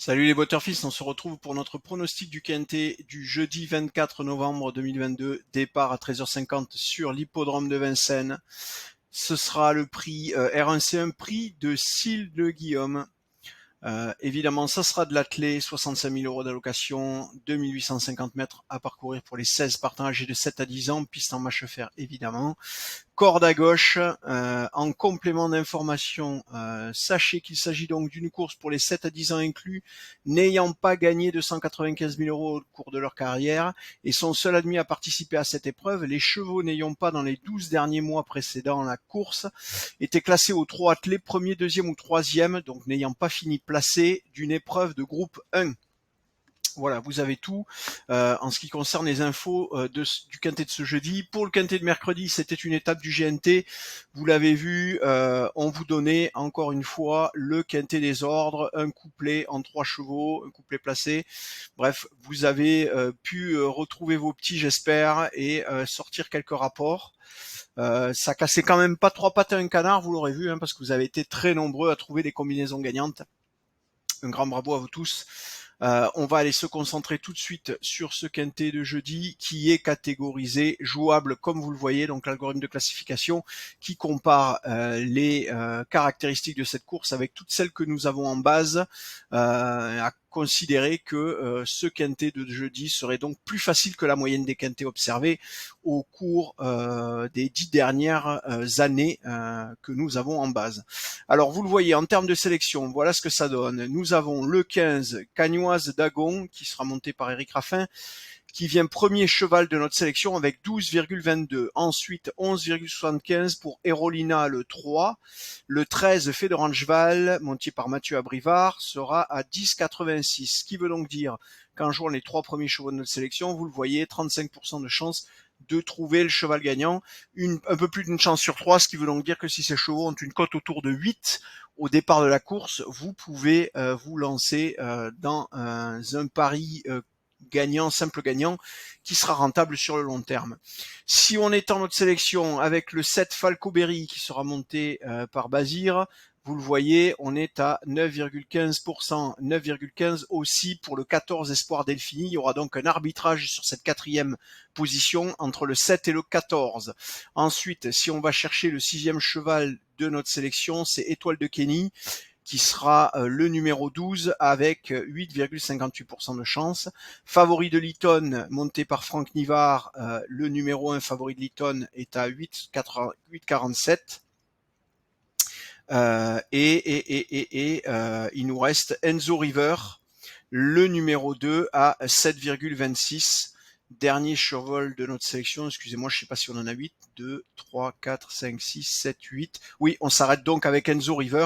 Salut les Butterflies, on se retrouve pour notre pronostic du quintet du jeudi 24 novembre 2022, départ à 13h50 sur l'hippodrome de Vincennes. Ce sera le prix R1C1, prix de Cille de Guillaume. Évidemment, ça sera de l'attelé, 65 000 € d'allocation, 2850 mètres à parcourir pour les 16 partants âgés de 7 à 10 ans, piste en mâche fer évidemment. Corde à gauche, en complément d'information, sachez qu'il s'agit donc d'une course pour les 7 à 10 ans inclus, n'ayant pas gagné 295 000 € au cours de leur carrière, et sont seuls admis à participer à cette épreuve. Les chevaux n'ayant pas dans les 12 derniers mois précédant la course étaient classés au trot attelé, premier, deuxième ou troisième, donc n'ayant pas fini placé d'une épreuve de groupe 1. Voilà, vous avez tout en ce qui concerne les infos du quintet de ce jeudi. Pour le quintet de mercredi, c'était une étape du GNT. Vous l'avez vu, on vous donnait encore une fois le quintet des ordres, un couplet en 3 chevaux, un couplet placé. Bref, vous avez pu retrouver vos petits, j'espère, et sortir quelques rapports. Ça cassait quand même pas 3 pattes à un canard, vous l'aurez vu, parce que vous avez été très nombreux à trouver des combinaisons gagnantes. Un grand bravo à vous tous. On va aller se concentrer tout de suite sur ce quintet de jeudi qui est catégorisé jouable comme vous le voyez, donc l'algorithme de classification qui compare les caractéristiques de cette course avec toutes celles que nous avons en base, à considérer que ce quintet de jeudi serait donc plus facile que la moyenne des quintets observés au cours des 10 dernières années que nous avons en base. Alors vous le voyez en termes de sélection, voilà ce que ça donne. Nous avons le 15 Cagnoise d'Agon qui sera monté par Eric Raffin, qui vient premier cheval de notre sélection avec 12,22. Ensuite 11,75 pour Erolina le 3. Le 13 Fédorangeval, monté par Mathieu Abrivard, sera à 10,86. Ce qui veut donc dire qu'en jouant les 3 premiers chevaux de notre sélection, vous le voyez, 35% de chance de trouver le cheval gagnant, un peu plus d'une chance sur 3, ce qui veut donc dire que si ces chevaux ont une cote autour de 8 au départ de la course, vous pouvez vous lancer dans un pari gagnant, simple gagnant, qui sera rentable sur le long terme. Si on étend notre sélection avec le 7 Falcoberry qui sera monté par Bazir, vous le voyez, on est à 9,15%, 9,15 aussi pour le 14 Espoir Delphini. Il y aura donc un arbitrage sur cette 4e position entre le 7 et le 14. Ensuite, si on va chercher le 6e cheval de notre sélection, c'est Étoile de Kenny, qui sera le numéro 12 avec 8,58% de chance. Favori de Lytton, monté par Franck Nivard, le numéro 1 favori de Lytton est à 8,47. Il nous reste Enzo River, le numéro 2 à 7,26. Dernier survol de notre sélection, excusez-moi, je ne sais pas si on en a 8, 2, 3, 4, 5, 6, 7, 8. Oui, on s'arrête donc avec Enzo River,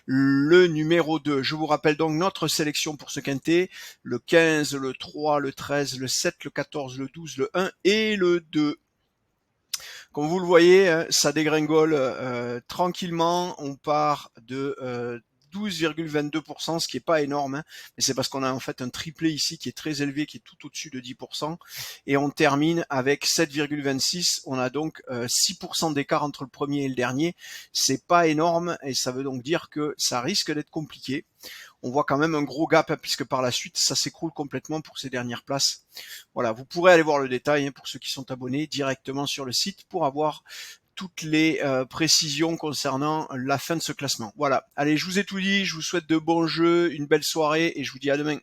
le numéro 2. Je vous rappelle donc notre sélection pour ce quintet, le 15, le 3, le 13, le 7, le 14, le 12, le 1 et le 2. Comme vous le voyez, ça dégringole tranquillement. On part de 12,22%, ce qui est pas énorme, mais c'est parce qu'on a en fait un triplé ici qui est très élevé, qui est tout au-dessus de 10%, et on termine avec 7,26. On a donc 6% d'écart entre le premier et le dernier. C'est pas énorme, et ça veut donc dire que ça risque d'être compliqué. On voit quand même un gros gap, puisque par la suite, ça s'écroule complètement pour ces dernières places. Voilà, vous pourrez aller voir le détail pour ceux qui sont abonnés directement sur le site pour avoir toutes les précisions concernant la fin de ce classement. Voilà, allez, je vous ai tout dit, je vous souhaite de bons jeux, une belle soirée et je vous dis à demain.